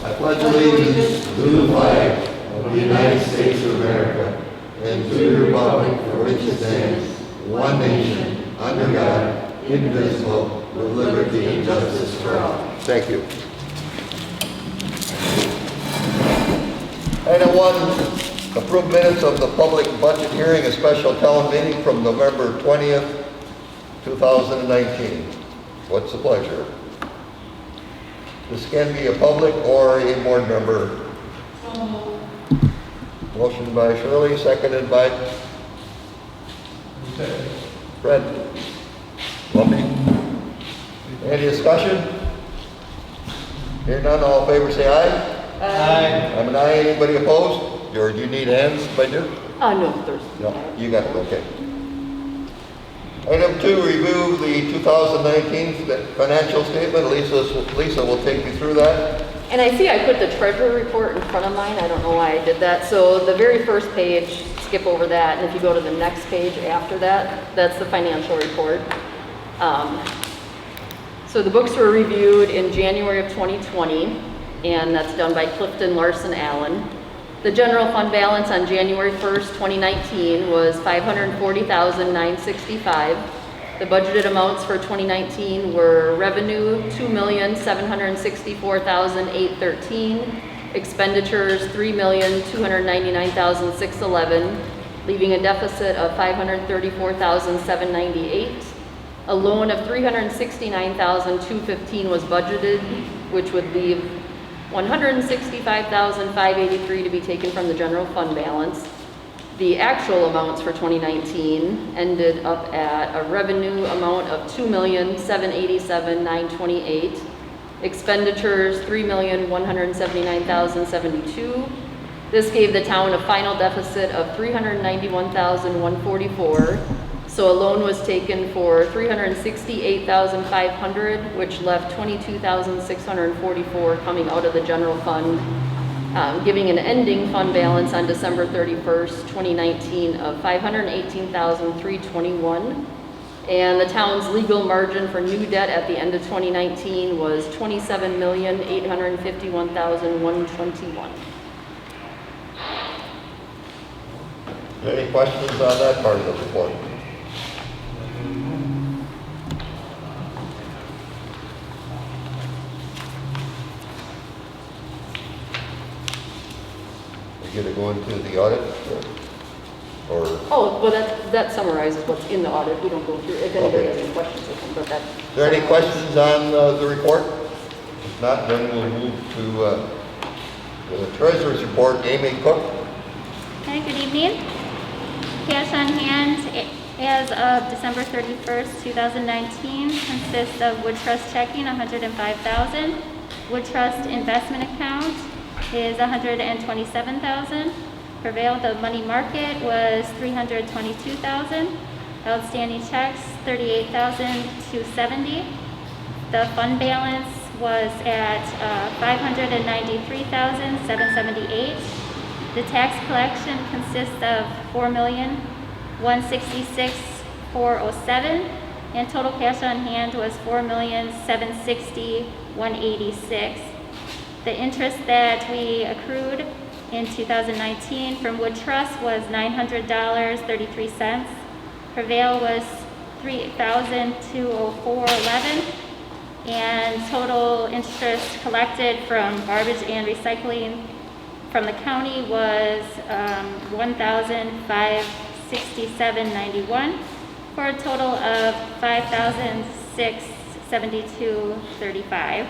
I pledge allegiance to the flag of the United States of America and to the republic for which it stands, one nation, under God, indivisible, with liberty and justice for all. Thank you. Item 1, approved minutes of the public budget hearing, a special town meeting from November 20th, 2019. What's the pleasure? This can be a public or a board member. Motion by Shirley, seconded by Fred. Lumpy. Any discussion? Hear none, all in favor say aye. Aye. I'm an aye. Anybody opposed? Or do you need hands by Duke? No, there's. No, you got it, okay. Item 2, review the 2019 financial statement. Lisa will take you through that. And I see I put the treasurer report in front of mine. I don't know why I did that. So the very first page, skip over that. And if you go to the next page after that, that's the financial report. So the books were reviewed in January of 2020, and that's done by Clifton Larson Allen. The general fund balance on January 1st, 2019 was $540,965. The budgeted amounts for 2019 were revenue $2,764,813, expenditures $3,299,611, leaving a deficit of $534,798. A loan of $369,215 was budgeted, which would leave $165,583 to be taken from the general fund balance. The actual amounts for 2019 ended up at a revenue amount of $2,787,928, expenditures $3,179,072. This gave the town a final deficit of $391,144. So a loan was taken for $368,500, which left $22,644 coming out of the general fund, giving an ending fund balance on December 31st, 2019 of $518,321. And the town's legal margin for new debt at the end of 2019 was $27,851,121. Any questions on that part of the report? We're going to go into the audit, or? Oh, well, that summarizes what's in the audit. We don't go through, if anybody has any questions, but that. Is there any questions on the report? If not, then we'll move to the treasurer's report. Amy Cook. Hi, good evening. Cash on hand as of December 31st, 2019 consists of Wood Trust checking, $105,000. Wood Trust investment account is $127,000. Prevail the money market was $322,000. Outstanding checks $38,270. The fund balance was at $593,778. The tax collection consists of $4,166,407, and total cash on hand was $4,760,186. The interest that we accrued in 2019 from Wood Trust was $900.33. Prevail was $3,204.11, and total interest collected from garbage and recycling from the county was $1,567.91 for a total of $5,672.35.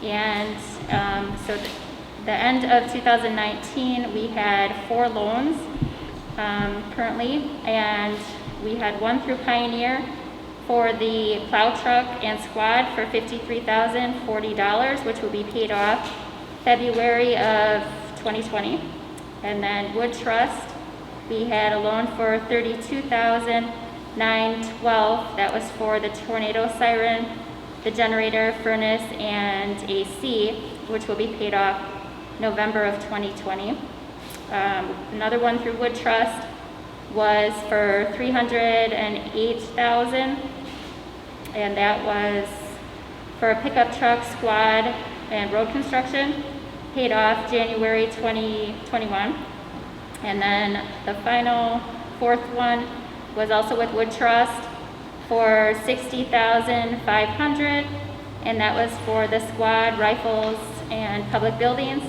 And so the end of 2019, we had 4 loans currently, and we had one through Pioneer for the plow truck and squad for $53,040, which will be paid off February of 2020. And then Wood Trust, we had a loan for $32,912. That was for the tornado siren, the generator, furnace, and AC, which will be paid off November of 2020. Another one through Wood Trust was for $308,000, and that was for a pickup truck, squad, and road construction. paid off January 2021. And then the final fourth one was also with Wood Trust for $60,500, and that was for the squad, rifles, and public buildings.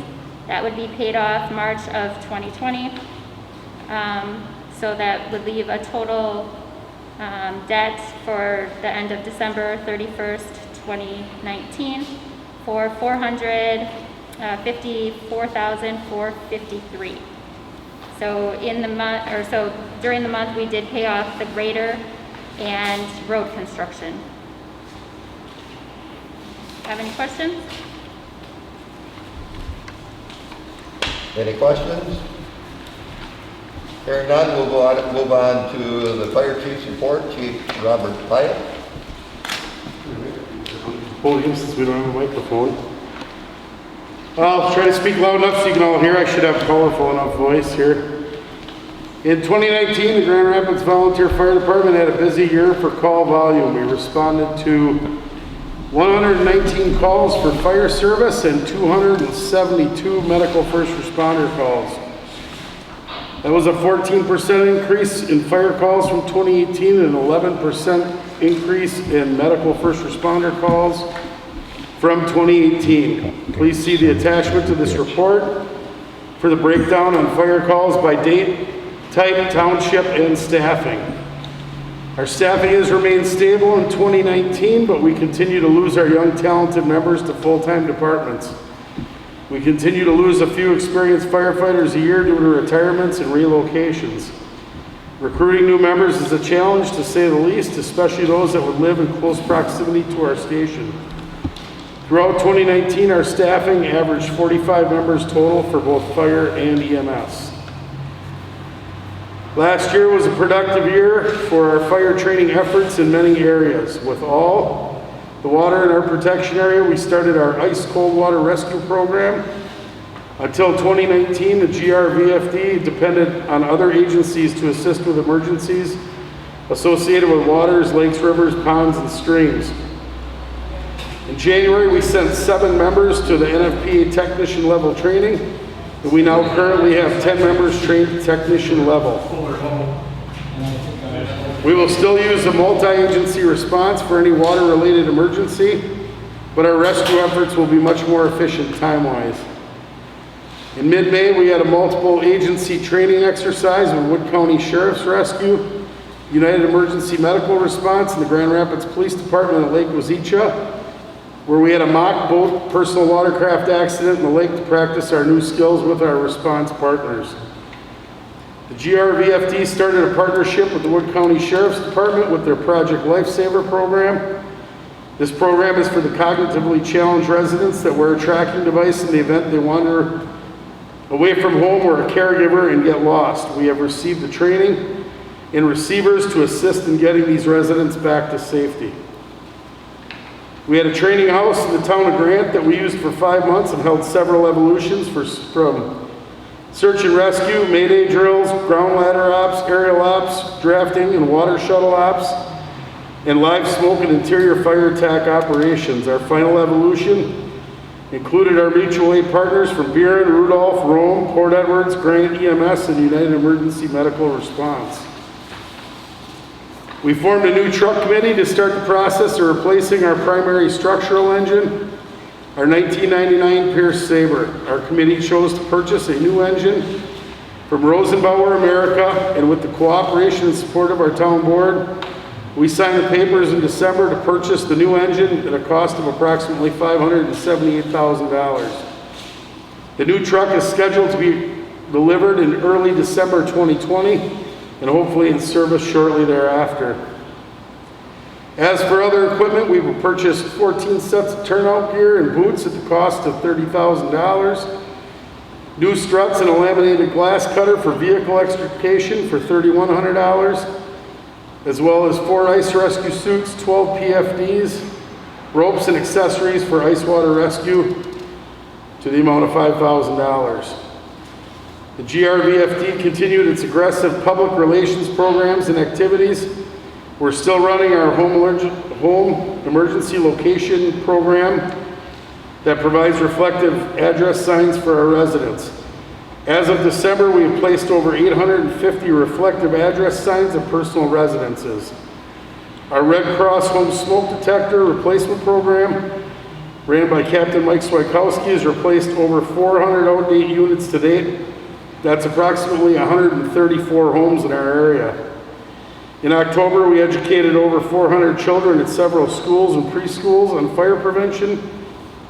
That would be paid off March of 2020. So that would leave a total debt for the end of December 31st, 2019 for $454,453. So in the month, or so during the month, we did pay off the grader and road construction. Have any questions? Any questions? Hearing none, we'll move on to the fire chief's report. Chief Robert Pyatt. Podium, since we don't have a microphone. I'll try to speak loud enough so you can all hear. I should have a powerful enough voice here. In 2019, the Grand Rapids Volunteer Fire Department had a busy year for call volume. We responded to 119 calls for fire service and 272 medical first responder calls. That was a 14% increase in fire calls from 2018 and an 11% increase in medical first responder calls from 2018. Please see the attachment to this report for the breakdown on fire calls by date, type, township, and staffing. Our staffing has remained stable in 2019, but we continue to lose our young, talented members to full-time departments. We continue to lose a few experienced firefighters a year due to retirements and relocations. Recruiting new members is a challenge, to say the least, especially those that would live in close proximity to our station. Throughout 2019, our staffing averaged 45 members total for both fire and EMS. Last year was a productive year for our fire training efforts in many areas. With all the water in our protection area, we started our ice cold water rescue program. Until 2019, the GRVFD depended on other agencies to assist with emergencies associated with waters, lakes, rivers, ponds, and streams. In January, we sent 7 members to the NFPA technician level training, and we now currently have 10 members trained at technician level. We will still use a multi-agency response for any water-related emergency, but our rescue efforts will be much more efficient time-wise. In mid-May, we had a multiple agency training exercise with Wood County Sheriff's Rescue, United Emergency Medical Response, and the Grand Rapids Police Department at Lake Wazeecha, where we had a mock boat personal watercraft accident in the lake to practice our new skills with our response partners. The GRVFD started a partnership with the Wood County Sheriff's Department with their Project Lifesaver program. This program is for the cognitively challenged residents that wear a tracking device in the event they wander away from home or a caregiver and get lost. We have received the training and receivers to assist in getting these residents back to safety. We had a training house in the town of Grant that we used for 5 months and held several evolutions from search and rescue, mayday drills, ground ladder ops, aerial ops, drafting and water shuttle ops, and live smoke and interior fire attack operations. Our final evolution included our mutual aid partners from Buren, Rudolph, Rome, Port Edwards, Grant EMS, and United Emergency Medical Response. We formed a new truck committee to start the process of replacing our primary structural engine, our 1999 Pierce Sabre. Our committee chose to purchase a new engine from Rosenbauer America, and with the cooperation and support of our town board, we signed the papers in December to purchase the new engine at a cost of approximately $578,000. The new truck is scheduled to be delivered in early December 2020 and hopefully in service shortly thereafter. As for other equipment, we will purchase 14 sets of turnout gear and boots at the cost of $30,000. New struts and a laminated glass cutter for vehicle extrication for $3,100, as well as 4 ice rescue suits, 12 PFDs, ropes and accessories for ice water rescue to the amount of $5,000. The GRVFD continued its aggressive public relations programs and activities. We're still running our home emergency location program that provides reflective address signs for our residents. As of December, we have placed over 850 reflective address signs at personal residences. Our Red Cross home smoke detector replacement program, ran by Captain Mike Swikowski, has replaced over 400 outdate units to date. That's approximately 134 homes in our area. In October, we educated over 400 children at several schools and preschools on fire prevention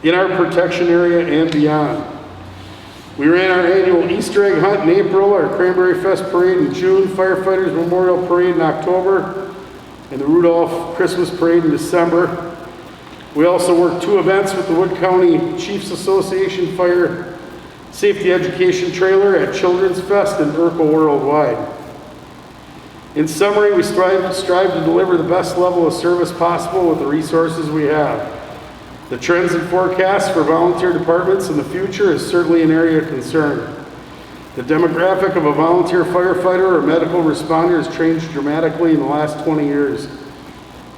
in our protection area and beyond. We ran our annual Easter egg hunt in April, our Cranberry Fest parade in June, Firefighters Memorial Parade in October, and the Rudolph Christmas Parade in December. We also worked 2 events with the Wood County Chiefs Association Fire Safety Education Trailer at Children's Fest and Urkel Worldwide. In summary, we strive to deliver the best level of service possible with the resources we have. The trends and forecasts for volunteer departments in the future is certainly an area of concern. The demographic of a volunteer firefighter or medical responder has changed dramatically in the last 20 years.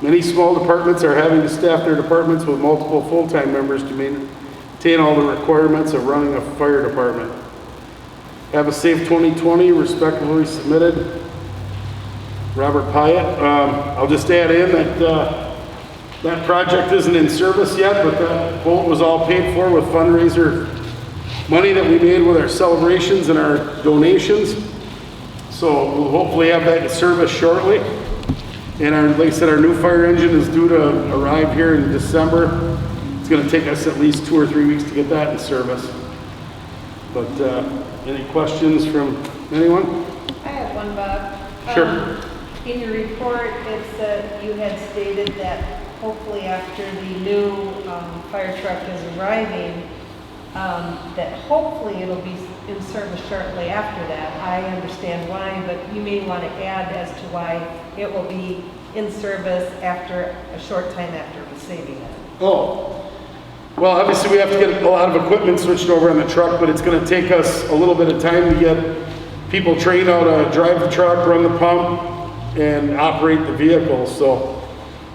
Many small departments are having to staff their departments with multiple full-time members to maintain all the requirements of running a fire department. Have a safe 2020, respectfully submitted. Robert Pyatt. I'll just add in that that project isn't in service yet, but that boat was all paid for with fundraiser money that we made with our celebrations and our donations. So we'll hopefully have that in service shortly. And like I said, our new fire engine is due to arrive here in December. It's going to take us at least 2 or 3 weeks to get that in service. But any questions from anyone? I have one, Bob. Sure. In your report, it said you had stated that hopefully after the new fire truck is arriving, that hopefully it'll be in service shortly after that. I understand why, but you may want to add as to why it will be in service after a short time after receiving it. Oh, well, obviously we have to get a lot of equipment switched over on the truck, but it's going to take us a little bit of time to get people trained how to drive the truck, run the pump, and operate the vehicle. So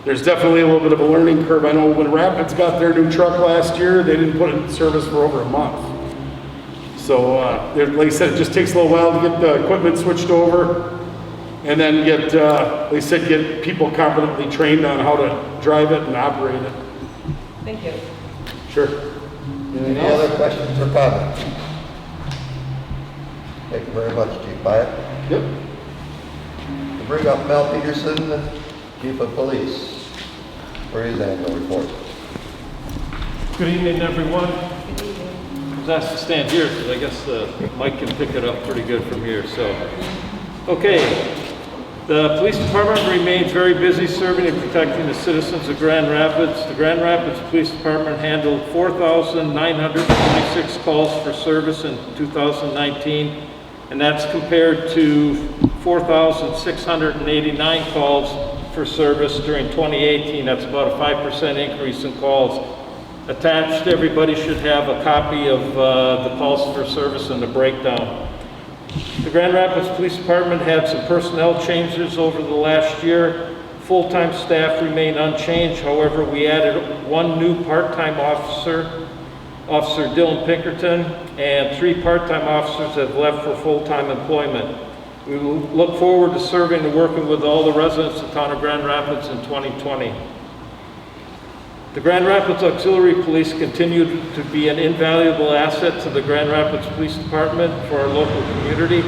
there's definitely a little bit of a learning curve. I know when Rapids got their new truck last year, they didn't put it in service for over a month. So like I said, it just takes a little while to get the equipment switched over and then get, they said, get people competently trained on how to drive it and operate it. Thank you. Sure. Any other questions or comments? Thank you very much, Chief Pyatt. Yep. To bring up Mel Peterson, Chief of Police, for his annual report. Good evening, everyone. I was asked to stand here because I guess the mic can pick it up pretty good from here. So, okay. The police department remains very busy serving and protecting the citizens of Grand Rapids. The Grand Rapids Police Department handled 4,926 calls for service in 2019, and that's compared to 4,689 calls for service during 2018. That's about a 5% increase in calls. Attached, everybody should have a copy of the calls for service and the breakdown. The Grand Rapids Police Department had some personnel changes over the last year. Full-time staff remain unchanged. However, we added 1 new part-time officer, Officer Dylan Pinkerton, and 3 part-time officers have left for full-time employment. We will look forward to serving and working with all the residents of the town of Grand Rapids in 2020. The Grand Rapids Auxiliary Police continue to be an invaluable asset to the Grand Rapids Police Department for our local community.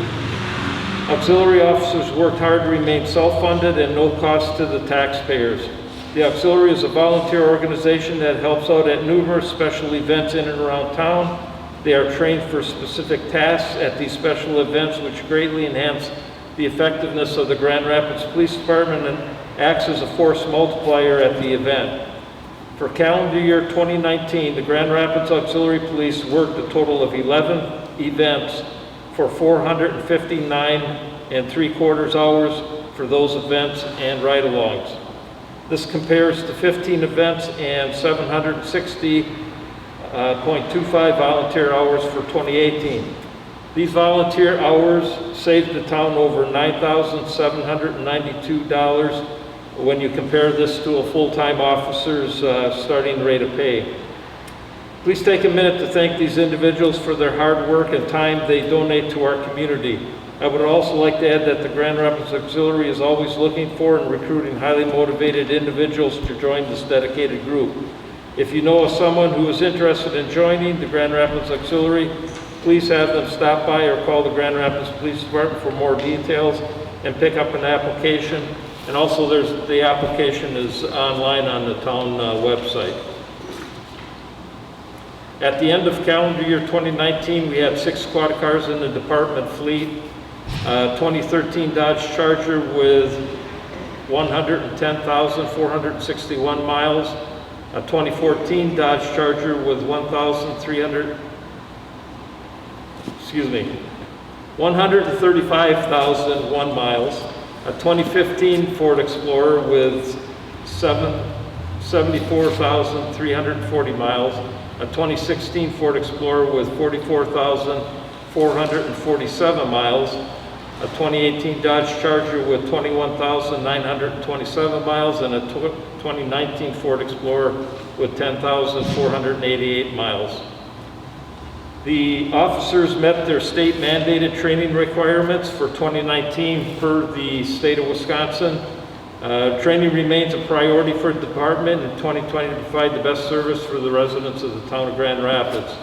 Auxiliary officers worked hard to remain self-funded and no cost to the taxpayers. The Auxiliary is a volunteer organization that helps out at numerous special events in and around town. They are trained for specific tasks at these special events, which greatly enhance the effectiveness of the Grand Rapids Police Department and acts as a force multiplier at the event. For calendar year 2019, the Grand Rapids Auxiliary Police worked a total of 11 events for 459.75 hours for those events and ride-alongs. This compares to 15 events and 760.25 volunteer hours for 2018. These volunteer hours saved the town over $9,792 when you compare this to a full-time officer's starting rate of pay. Please take a minute to thank these individuals for their hard work and time they donate to our community. I would also like to add that the Grand Rapids Auxiliary is always looking for and recruiting highly motivated individuals to join this dedicated group. If you know of someone who is interested in joining the Grand Rapids Auxiliary, please have them stop by or call the Grand Rapids Police Department for more details and pick up an application. And also the application is online on the town website. At the end of calendar year 2019, we had 6 squad cars in the department fleet. 2013 Dodge Charger with 110,461 miles. A 2014 Dodge Charger with 135,001 miles. A 2015 Ford Explorer with 74,340 miles. A 2016 Ford Explorer with 44,447 miles. A 2018 Dodge Charger with 21,927 miles, and a 2019 Ford Explorer with 10,488 miles. The officers met their state mandated training requirements for 2019 per the state of Wisconsin. Training remains a priority for the department in 2020 to provide the best service for the residents of the town of Grand Rapids.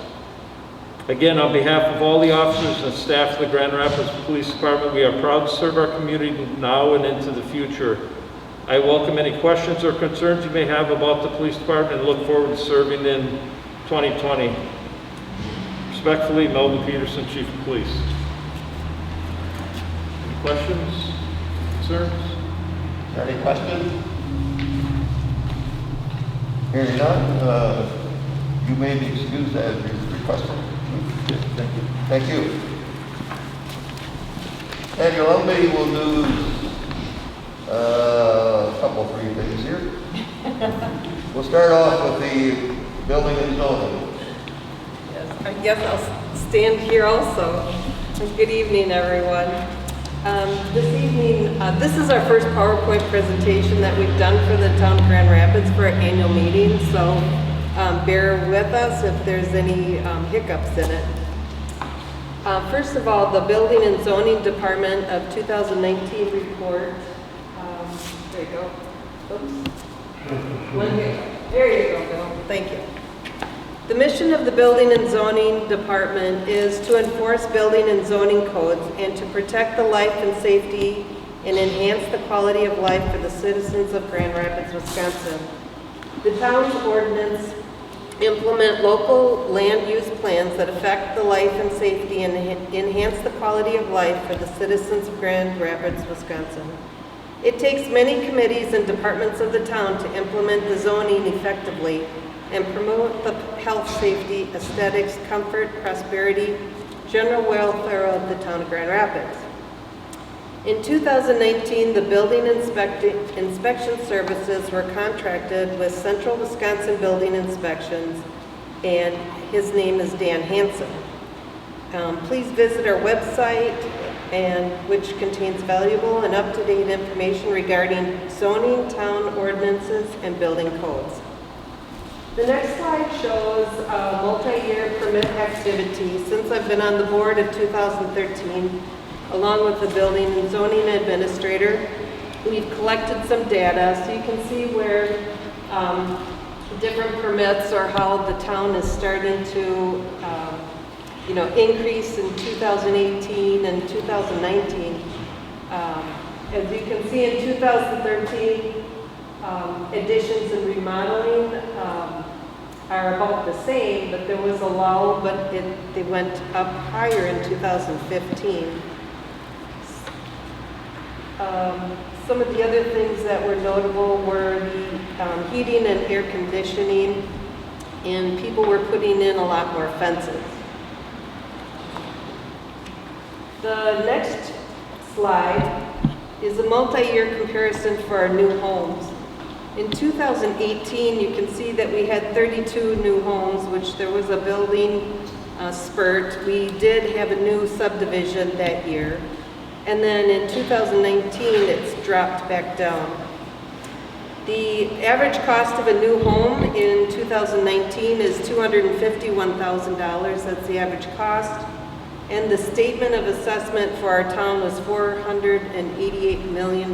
Again, on behalf of all the officers and staff of the Grand Rapids Police Department, we are proud to serve our community now and into the future. I welcome any questions or concerns you may have about the police department and look forward to serving in 2020. Respectfully, Melvin Peterson, Chief of Police. Any questions, concerns? Any questions? Hearing none, you may be excused as you requested. Thank you. Thank you. And Yolanda will do a couple, 3 things here. We'll start off with the building and zoning. Yes, I guess I'll stand here also. Good evening, everyone. This evening, this is our first PowerPoint presentation that we've done for the town of Grand Rapids for our annual meeting, so bear with us if there's any hiccups in it. First of all, the Building and Zoning Department of 2019 report. There you go. Oops. There you go, Bill. Thank you. The mission of the Building and Zoning Department is to enforce building and zoning codes and to protect the life and safety and enhance the quality of life for the citizens of Grand Rapids, Wisconsin. The town's ordinance implement local land use plans that affect the life and safety and enhance the quality of life for the citizens of Grand Rapids, Wisconsin. It takes many committees and departments of the town to implement the zoning effectively and promote the health, safety, aesthetics, comfort, prosperity, general welfare of the town of Grand Rapids. In 2019, the building inspection services were contracted with Central Wisconsin Building Inspections, and his name is Dan Hansen. Please visit our website, which contains valuable and up-to-date information regarding zoning, town ordinances, and building codes. The next slide shows a multi-year permit activity since I've been on the board of 2013. Along with the building and zoning administrator, we've collected some data so you can see where different permits or how the town is starting to increase in 2018 and 2019. As you can see in 2013, additions and remodeling are about the same, but there was a lull, but they went up higher in 2015. Some of the other things that were notable were the heating and air conditioning, and people were putting in a lot more fences. The next slide is a multi-year comparison for our new homes. In 2018, you can see that we had 32 new homes, which there was a building spurt. We did have a new subdivision that year. And then in 2019, it's dropped back down. The average cost of a new home in 2019 is $251,000. That's the average cost. And the statement of assessment for our town was $488 million.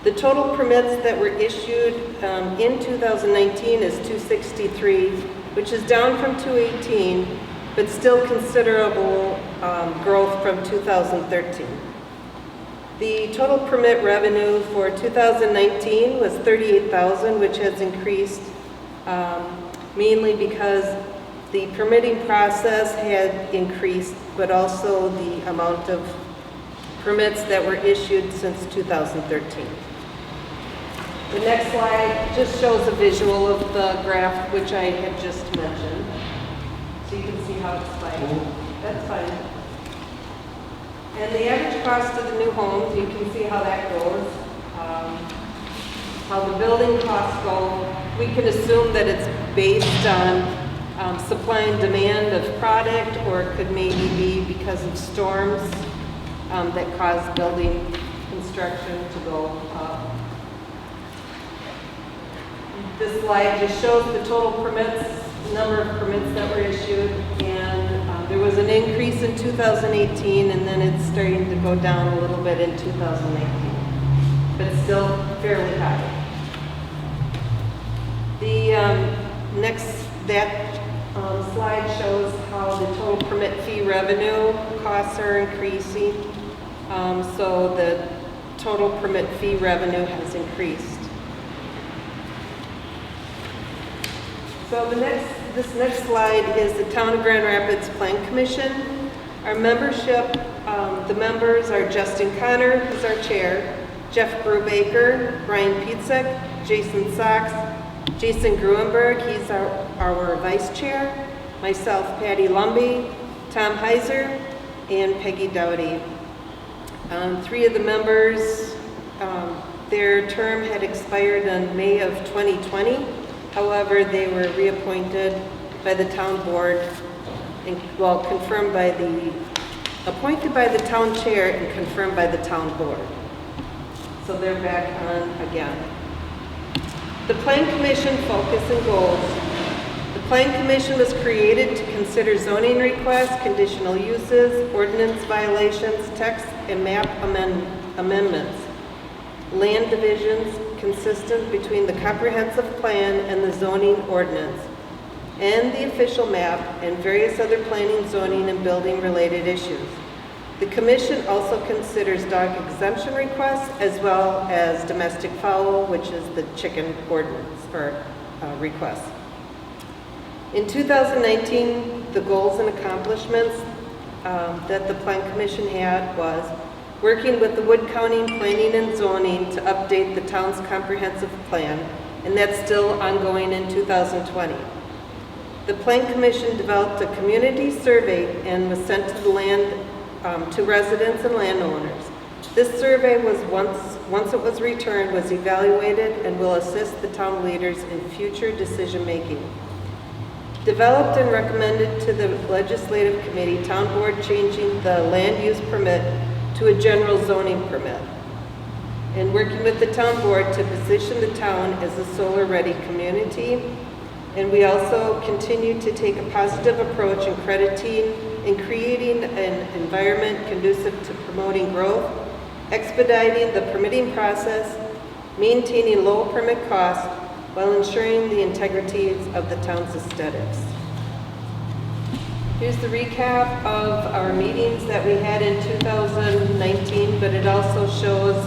The total permits that were issued in 2019 is 263, which is down from 218, but still considerable growth from 2013. The total permit revenue for 2019 was $38,000, which has increased mainly because the permitting process had increased, but also the amount of permits that were issued since 2013. The next slide just shows a visual of the graph which I had just mentioned. So you can see how it's spiked. That's fine. And the average cost of the new homes, you can see how that goes, how the building costs go. We can assume that it's based on supply and demand of product, or it could maybe be because of storms that cause building construction to go up. This slide just shows the total permits, number of permits that were issued, and there was an increase in 2018, and then it's starting to go down a little bit in 2019, but still fairly high. The slide shows how the total permit fee revenue costs are increasing. So the total permit fee revenue has increased. So this next slide is the Town of Grand Rapids Plan Commission. Our membership, the members are Justin Connor, who's our chair, Jeff Brubaker, Brian Pietzek, Jason Sachs, Jason Gruenberg, he's our vice chair, myself, Patty Lumby, Tom Heiser, and Peggy Dowdy. Three of the members, their term had expired in May of 2020. However, they were reappointed by the town board, and, well, appointed by the town chair and confirmed by the town board. So they're back on again. The Plan Commission focus and goals. The Plan Commission was created to consider zoning requests, conditional uses, ordinance violations, text and map amendments, land divisions consistent between the comprehensive plan and the zoning ordinance, and the official map, and various other planning, zoning, and building related issues. The Commission also considers dog exemption requests as well as domestic fowl, which is the chicken ordinance or requests. In 2019, the goals and accomplishments that the Plan Commission had was working with the Wood County Planning and Zoning to update the town's comprehensive plan, and that's still ongoing in 2020. The Plan Commission developed a community survey and was sent to to residents and landowners. This survey was once it was returned, was evaluated and will assist the town leaders in future decision making. Developed and recommended to the Legislative Committee, Town Board changing the land use permit to a general zoning permit, and working with the town board to position the town as a solar-ready community. And we also continue to take a positive approach in creating an environment conducive to promoting growth, expediting the permitting process, maintaining low permit costs, while ensuring the integrity of the town's aesthetics. Here's the recap of our meetings that we had in 2019, but it also shows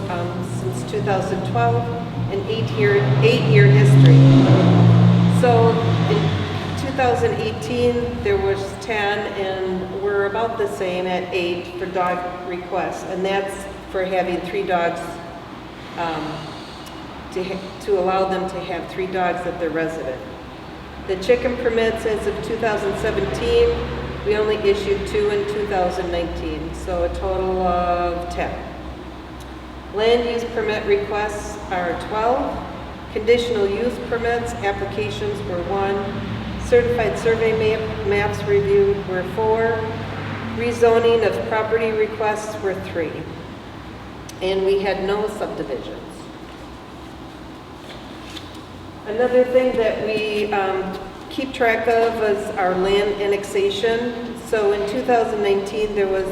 since 2012 an eight-year history. So in 2018 there was 10, and we're about the same at 8 for dog requests, and that's for having 3 dogs, to allow them to have 3 dogs at their residence. The chicken permits as of 2017, we only issued 2 in 2019, so a total of 10. Land use permit requests are 12. Conditional use permits, applications were 1. Certified survey maps reviewed were 4. Rezoning of property requests were 3. And we had no subdivisions. Another thing that we keep track of is our land annexation. So in 2019, there was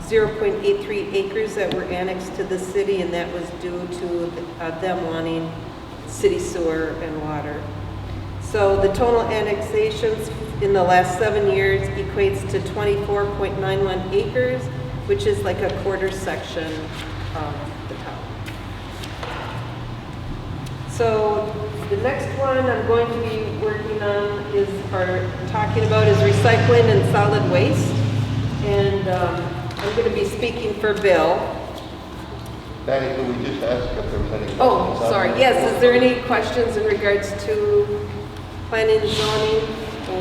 0.83 acres that were annexed to the city, and that was due to them wanting city sewer and water. So the total annexations in the last 7 years equates to 24.91 acres, which is like a quarter section of the town. So the next one I'm going to be working on is, or talking about, is recycling and solid waste. And I'm going to be speaking for Bill. Patty, could we just ask if there was any questions? Oh, on sorry. that? Yes, is there any questions in regards to planning and zoning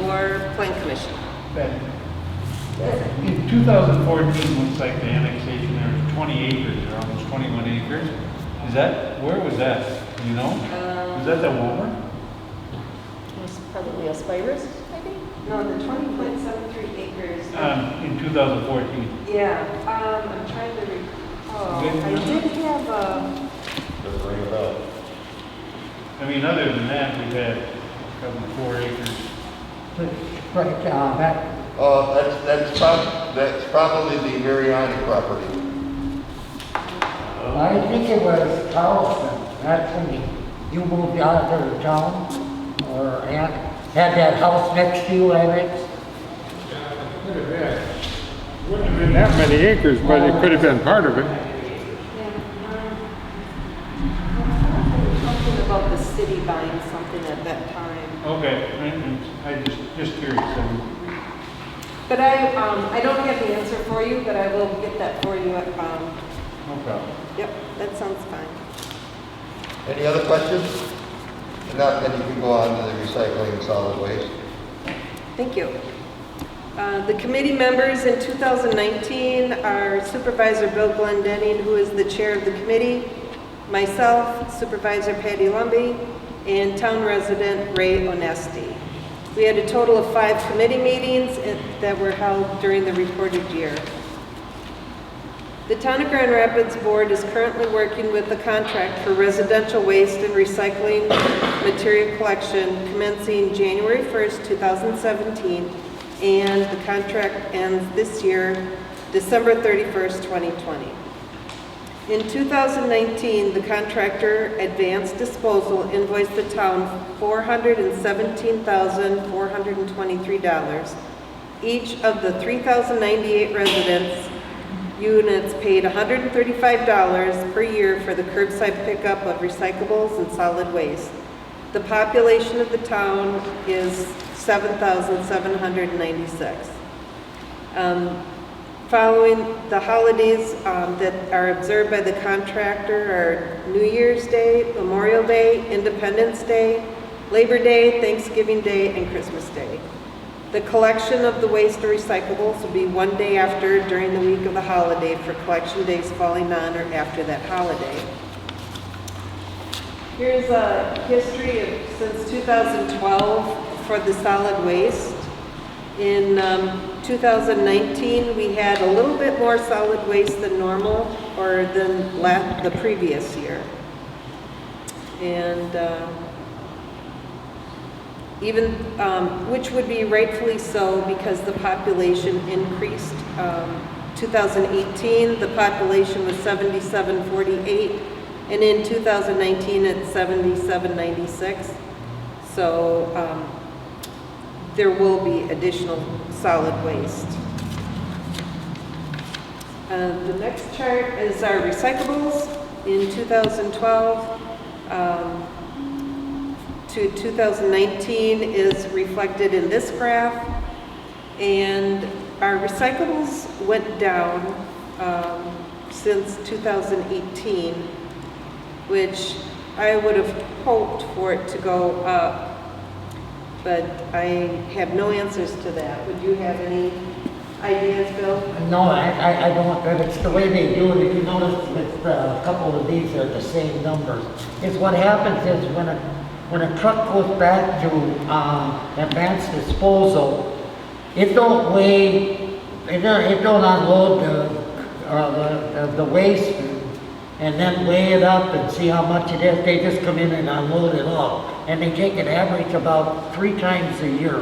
or plan commission? In 2014, looks like the annexation, there was 20 acres, or almost 21 acres. Is that, where was that? You know? Was that the Walmart? It was probably Aspirus, maybe? No, the 20.73 acres. In 2014. Yeah, I'm trying to recall. Good. I did have Doesn't ring a bell. I mean, other than that, we've had a couple, 4 acres. That's probably the Mariani property. I think it was Carlson. That's when you moved out of the town, or had that house next to you, Alex? Wouldn't have been that many acres, but it could have been part of it. something about the city buying something at that time. Okay, I just curious. But I don't have the answer for you, but I will get that for you. No problem. Yep, that sounds fine. Any other questions? If not, then you can go on to the recycling and solid waste. Thank you. The committee members in 2019 are Supervisor Bill Glendenning, who is the chair of the committee, myself, Supervisor Patty Lumby, and town resident Ray Onesti. We had a total of 5 committee meetings that were held during the reported year. The Town of Grand Rapids Board is currently working with the contract for residential waste and recycling material collection commencing January 1st, 2017, and the contract ends this year, December 31st, 2020. In 2019, the contractor Advanced Disposal invoiced the town $417,423. Each of the 3,098 residents units paid $135 per year for the curbside pickup of recyclables and solid waste. The population of the town is 7,796. Following the holidays that are observed by the contractor are New Year's Day, Memorial Day, Independence Day, Labor Day, Thanksgiving Day, and Christmas Day. The collection of the waste or recyclables will be one day after during the week of the holiday for collection days falling on or after that holiday. Here's a history of since 2012 for the solid waste. In 2019, we had a little bit more solid waste than normal or than the previous year. And which would be rightfully so because the population increased. 2018, the population was 7748, and in 2019, it's 7796. So there will be additional solid waste. The next chart is our recyclables in 2012. To 2019 is reflected in this graph, and our recyclables went down since 2018, which I would have hoped for it to go up, but I have no answers to that. Would you have any ideas, Bill? No, I don't, but it's the way they do it. If you notice, it's a couple of these are the same numbers. It's what happens is when a truck goes back to advanced disposal, it don't weigh, it don't unload the waste and then weigh it up and see how much it is. They just come in and unload it all. And they take an average about 3 times a year.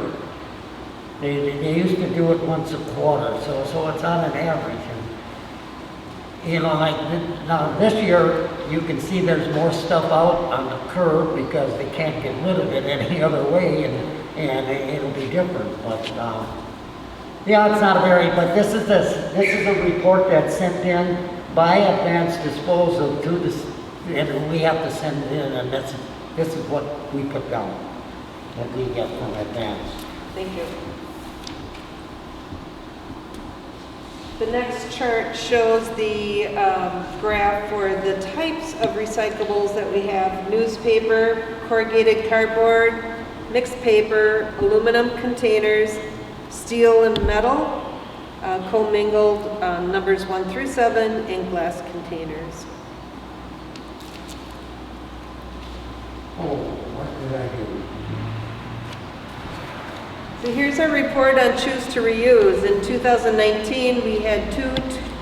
They used to do it once a quarter, so it's on an average. And, you know, like now this year, you can see there's more stuff out on the curb because they can't get rid of it any other way, and it'll be different. But yeah, it's not very. But this is a report that's sent in by Advanced Disposal to this, and we have to send it in, and this is what we put down, what we get from Advanced. Thank you. The next chart shows the graph for the types of recyclables that we have: newspaper, corrugated cardboard, mixed paper, aluminum containers, steel and metal, commingled, numbers 1 through 7, and glass containers. Oh, what did I do? So here's our report on Choose to Reuse. In 2019, we had 2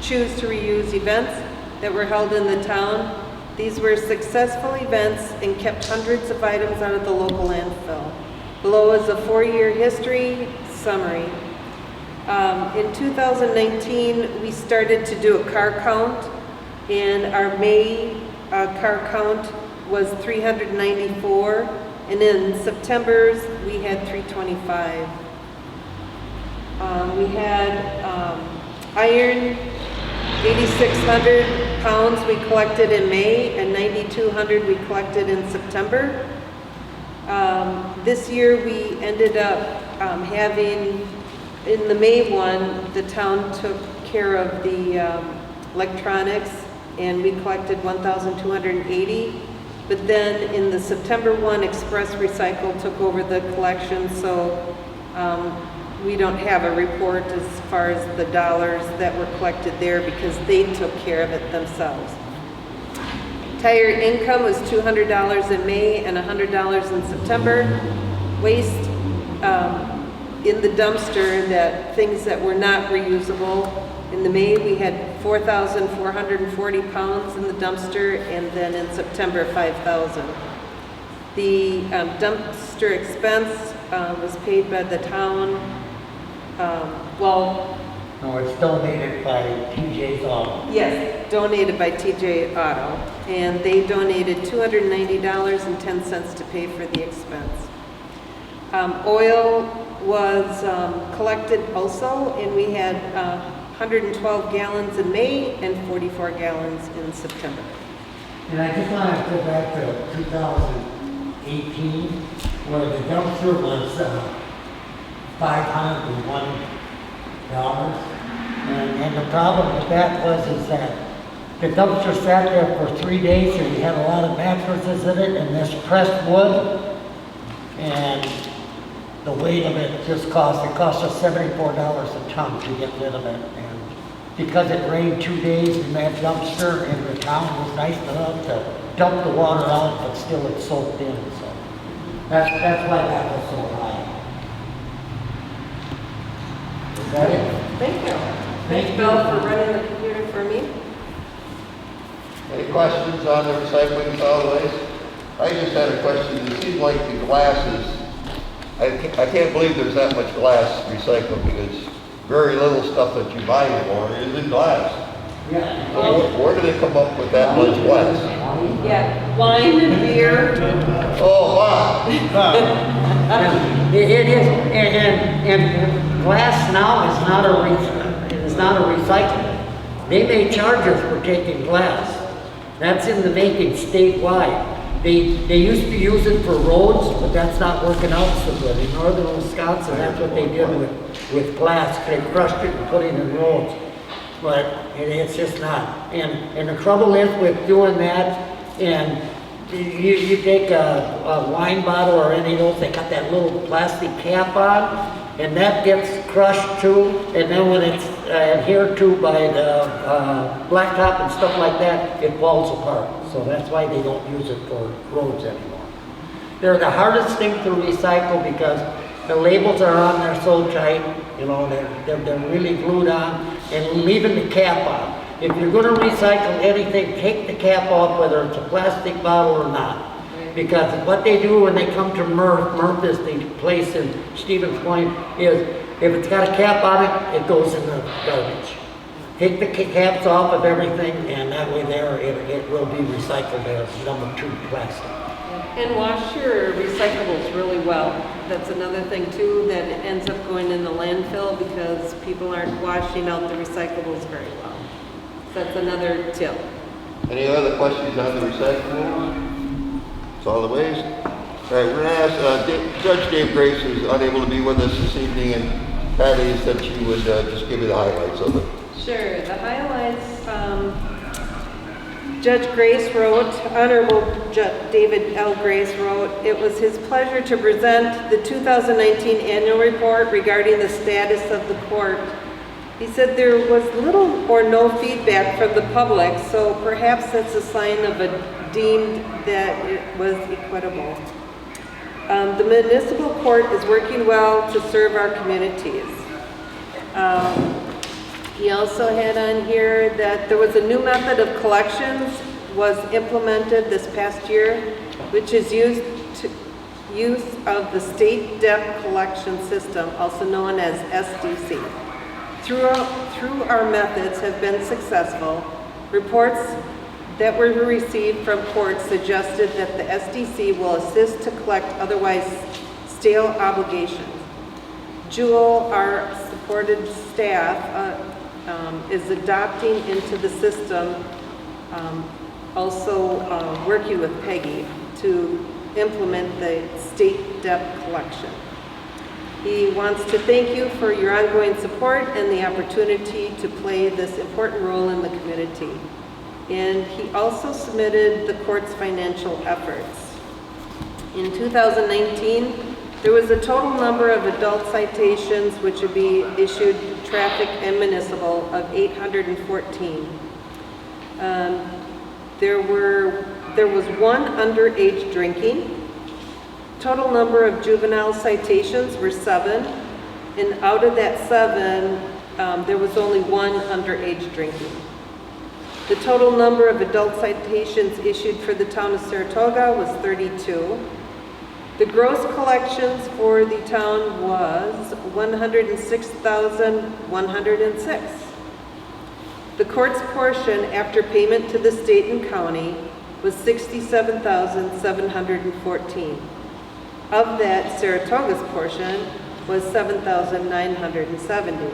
Choose to Reuse events that were held in the town. These were successful events and kept hundreds of items out of the local landfill. Below is a 4-year history summary. In 2019, we started to do a car count, and our May car count was 394. And in September's, we had 325. We had iron, 8,600 pounds we collected in May, and 9,200 we collected in September. This year we ended up having, in the May one, the town took care of the electronics, and we collected 1,280. But then in the September 1, Express Recycle took over the collection, so we don't have a report as far as the dollars that were collected there because they took care of it themselves. Tire income was $200 in May and $100 in September. Waste in the dumpster, that things that were not reusable. In the May, we had 4,440 pounds in the dumpster, and then in September, 5,000. The dumpster expense was paid by the town. No, it's donated by TJ's Auto. Yes, donated by TJ Auto, and they donated $290.10 to pay for the expense. Oil was collected also, and we had 112 gallons in May and 44 gallons in September. And I just want to go back to 2018, where the dumpster was $501. And the problem with that is that the dumpster sat there for 3 days, and we had a lot of mattresses in it, and this pressed wood, and the weight of it cost us $74 a ton to get rid of it. And because it rained 2 days in that dumpster, and the town was nice enough to dump the water out, but still it soaked in. So that's why that was so high. Is that it? Thank you. Thank you. Bill, for running the computer for me. Any questions on the recycling solid waste? I just had a question. It seems like the glass is, I can't believe there's that much glass recycled because very little stuff that you buy anymore is in glass. Yeah. Where do they come up with that much glass? Yeah, wine and beer. Oh, wow. It is, and glass now is not a recycling. They may charge us for taking glass. That's in the making statewide. They used to use it for roads, but that's not working out so good. In northern Wisconsin, that's what they did with glass. They crushed it and put it in roads. But it's just not. And the trouble is with doing that, and you take a wine bottle or any of those, they got that little plastic cap on, and that gets crushed too, and then when it's adhered to by the blacktop and stuff like that, it falls apart. So that's why they don't use it for roads anymore. They're the hardest thing to recycle because the labels are on there so tight, you know, they're really glued on, and leaving the cap on. if you're gonna recycle anything, take the cap off, whether it's a plastic bottle or not. Because what they do when they come to Murph is the place in Stevens Point, is if it's got a cap on it, it goes in the garbage. Take the caps off of everything, and that way there, it will be recycled as number 2 plastic. And wash your recyclables really well. That's another thing too, that it ends up going in the landfill because people aren't washing out the recyclables very well. So that's another tip. Any other questions on the recycling? Solid waste? All right, we're gonna ask, Judge Dave Grace is unable to be with us this evening, and Patty said she would just give you the highlights of it. Sure, the highlights, Judge Grace wrote, Honorable Judge David L. Grace wrote, it was his pleasure to present the 2019 annual report regarding the status of the court. He said there was little or no feedback from the public, so perhaps that's a sign of a deemed that it was equitable. The municipal court is working well to serve our communities. He also had on here that there was a new method of collections was implemented this past year, which is use of the state debt collection system, also known as SDC. Through our methods have been successful. Reports that were received from courts suggested that the SDC will assist to collect otherwise stale obligations. Jewel, our supported staff, is adopting into the system, also working with Peggy to implement the state debt collection. He wants to thank you for your ongoing support and the opportunity to play this important role in the community. And he also submitted the court's financial efforts. In 2019, there was a total number of adult citations which would be issued traffic and municipal of 814. There was one underage drinking. Total number of juvenile citations were 7, and out of that 7, there was only one underage drinking. The total number of adult citations issued for the town of Saratoga was 32. The gross collections for the town was $106,106. The court's portion after payment to the state and county was $67,714. Of that, Saratoga's portion was $7,970.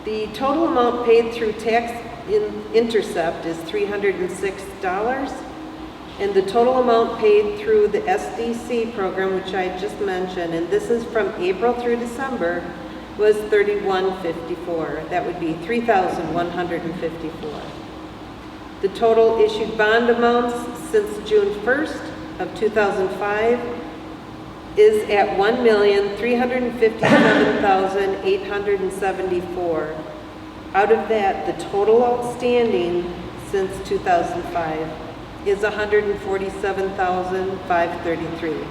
The total amount paid through tax intercept is $306. And the total amount paid through the SDC program, which I just mentioned, and this is from April through December, was $3,154. That would be $3,154. The total issued bond amounts since June 1st of 2005 is at $1,357,874. Out of that, the total outstanding since 2005 is $147,533.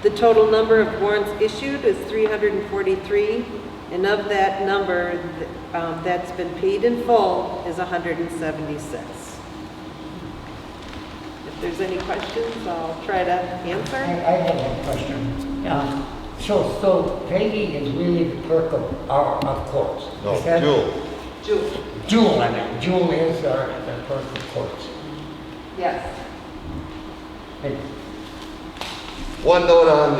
The total number of warrants issued is 343, and of that number that's been paid in full is 176. If there's any questions, I'll try to answer. I have one question. So Peggy is really the clerk of courts. No, Is that- Jewel. Jewel, I mean. Jewel is the clerk of courts. Yes. And One note on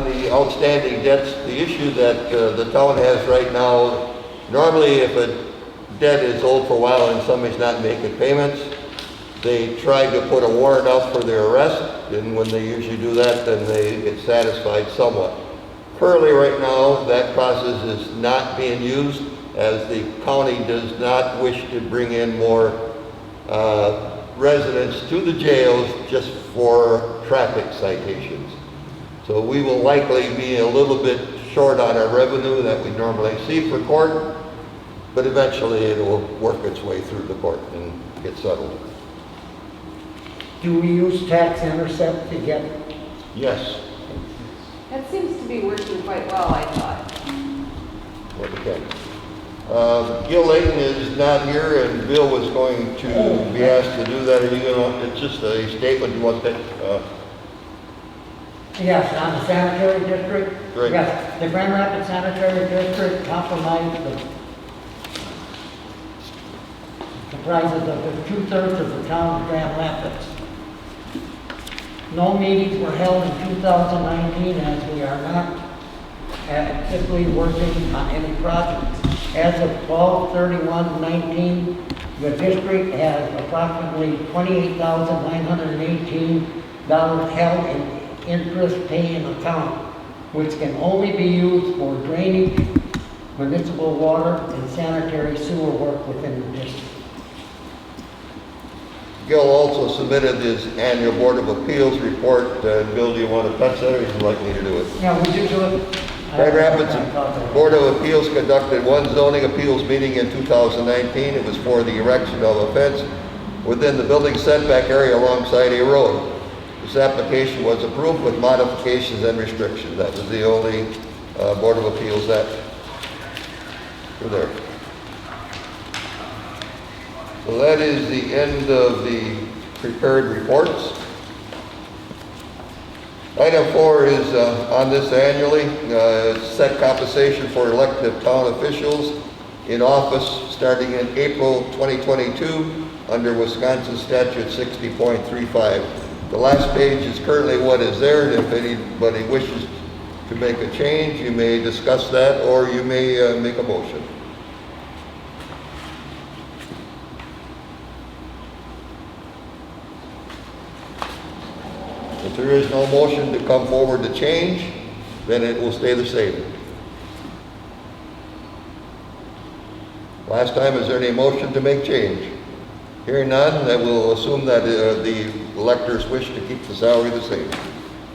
the outstanding debts, the issue that the town has right now, normally if a debt is owed for a while and somebody's not making payments, they try to put a warrant out for their arrest, and when they usually do that, then they get satisfied somewhat. Currently right now, that process is not being used, as the county does not wish to bring in more residents to the jails just for traffic citations. So we will likely be a little bit short on our revenue that we normally see for court, but eventually it will work its way through the court and get settled. do we use tax intercept to get? Yes. That seems to be working quite well, I thought. Okay. Gil Layton is not here, and Bill was going to be asked to do that. Are you gonna, it's just a statement you want that, Yes, on the sanitary district. Great. Yes, the Grand Rapids Sanitary District comprises of the 2/3 of the town of Grand Rapids. No meetings were held in 2019 as we are not actively working on any projects. As of 12/31/19, the district has approximately $28,918 held in interest paying account, which can only be used for drainage, municipal water, and sanitary sewer work within the district. Gil also submitted his annual Board of Appeals report. Bill, do you want to touch that, or would you like me to do it? Yeah, we do it. Grand Rapids Board of Appeals conducted one zoning appeals meeting in 2019. It was for the erection of a fence within the building setback area alongside a road. This application was approved with modifications and restrictions. That was the only Board of Appeals that were there. So that is the end of the prepared reports. Item 4 is on this annually, set compensation for elected town officials in office starting in April 2022 under Wisconsin Statute 60.35. The last page is currently what is there, and if anybody wishes to make a change, you may discuss that, or you may make a motion. If there is no motion to come forward to change, then it will stay the same. Last time, is there any motion to make change? Hearing none, I will assume that the electors wish to keep the salary the same.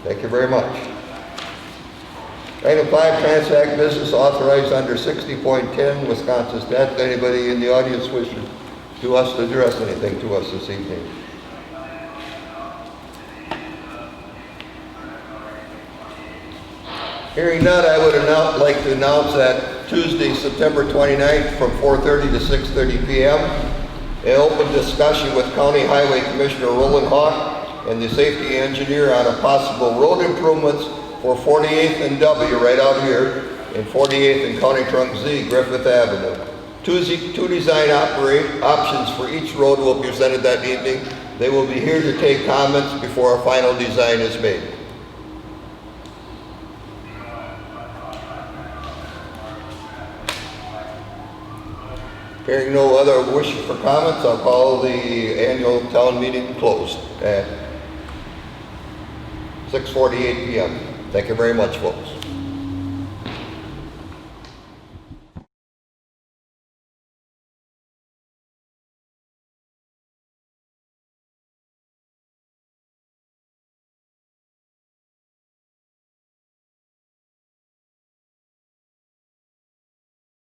Thank you very much. Item 5, transact business authorized under 60.10 Wisconsin statute. Anybody in the audience wish to us to address anything to us this evening? Hearing none, I would like to announce that Tuesday, September 29th from 4:30 to 6:30 p.m. an open discussion with County Highway Commissioner Roland Hawk and the safety engineer on a possible road improvements for 48th and W right out here and 48th and County Trunk Z, Griffith Avenue. Two design options for each road will be presented that evening. They will be here to take comments before a final design is made. Hearing no other wishes for comments, I'll call the annual town meeting closed at 6:48 p.m. Thank you very much, folks.